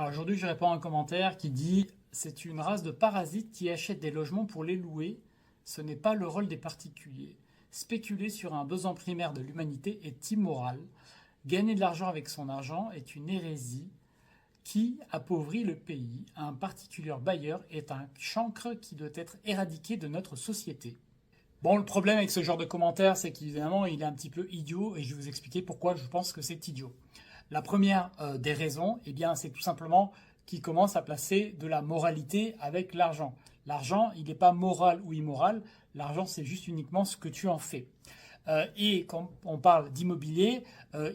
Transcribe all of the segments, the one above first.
Alors aujourd'hui, je réponds à un commentaire qui dit: c'est une race de parasites qui achètent des logements pour les louer. Ce n'est pas le rôle des particuliers. Spéculer sur un besoin primaire de l'humanité est immoral. Gagner de l'argent avec son argent est une hérésie qui appauvrit le pays. Un particulier bailleur est un chancre qui doit être éradiqué de notre société. Bon, le problème avec ce genre de commentaire, c'est qu'évidemment, il est un petit peu idiot et je vais vous expliquer pourquoi je pense que c'est idiot. La première des raisons, eh bien, c'est tout simplement qu'il commence à placer de la moralité avec l'argent. L'argent, il n'est pas moral ou immoral. L'argent, c'est juste uniquement ce que tu en fais. Et quand on parle d'immobilier,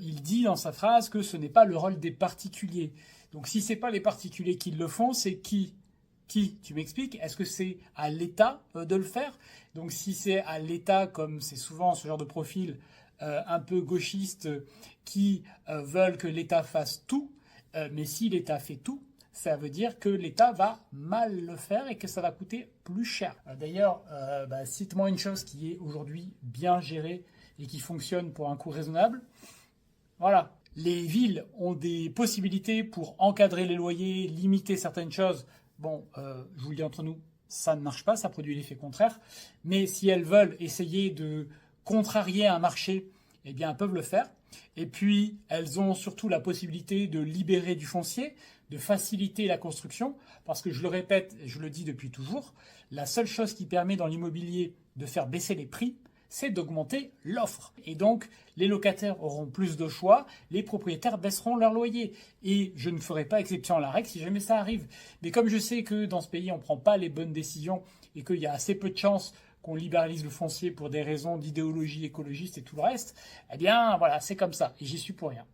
il dit dans sa phrase que ce n'est pas le rôle des particuliers. Donc si ce n'est pas les particuliers qui le font, c'est qui? Tu m'expliques? Est-ce que c'est à l'État de le faire? Donc si c'est à l'État, comme c'est souvent ce genre de profil un peu gauchiste qui veulent que l'État fasse tout, mais si l'État fait tout, ça veut dire que l'État va mal le faire et que ça va coûter plus cher. D'ailleurs, cite-moi une chose qui est aujourd'hui bien gérée et qui fonctionne pour un coût raisonnable. Voilà. Les villes ont des possibilités pour encadrer les loyers, limiter certaines choses. Bon, je vous le dis entre nous, ça ne marche pas, ça produit l'effet contraire. Mais si elles veulent essayer de contrarier un marché, eh bien, elles peuvent le faire. Et puis, elles ont surtout la possibilité de libérer du foncier, de faciliter la construction, parce que je le répète, et je le dis depuis toujours, la seule chose qui permet dans l'immobilier de faire baisser les prix, c'est d'augmenter l'offre. Et donc, les locataires auront plus de choix, les propriétaires baisseront leur loyer. Et je ne ferai pas exception à la règle si jamais ça arrive. Mais comme je sais que dans ce pays, on ne prend pas les bonnes décisions et qu'il y a assez peu de chances qu'on libéralise le foncier pour des raisons d'idéologie écologiste et tout le reste, eh bien, voilà, c'est comme ça. Et j'y suis pour rien.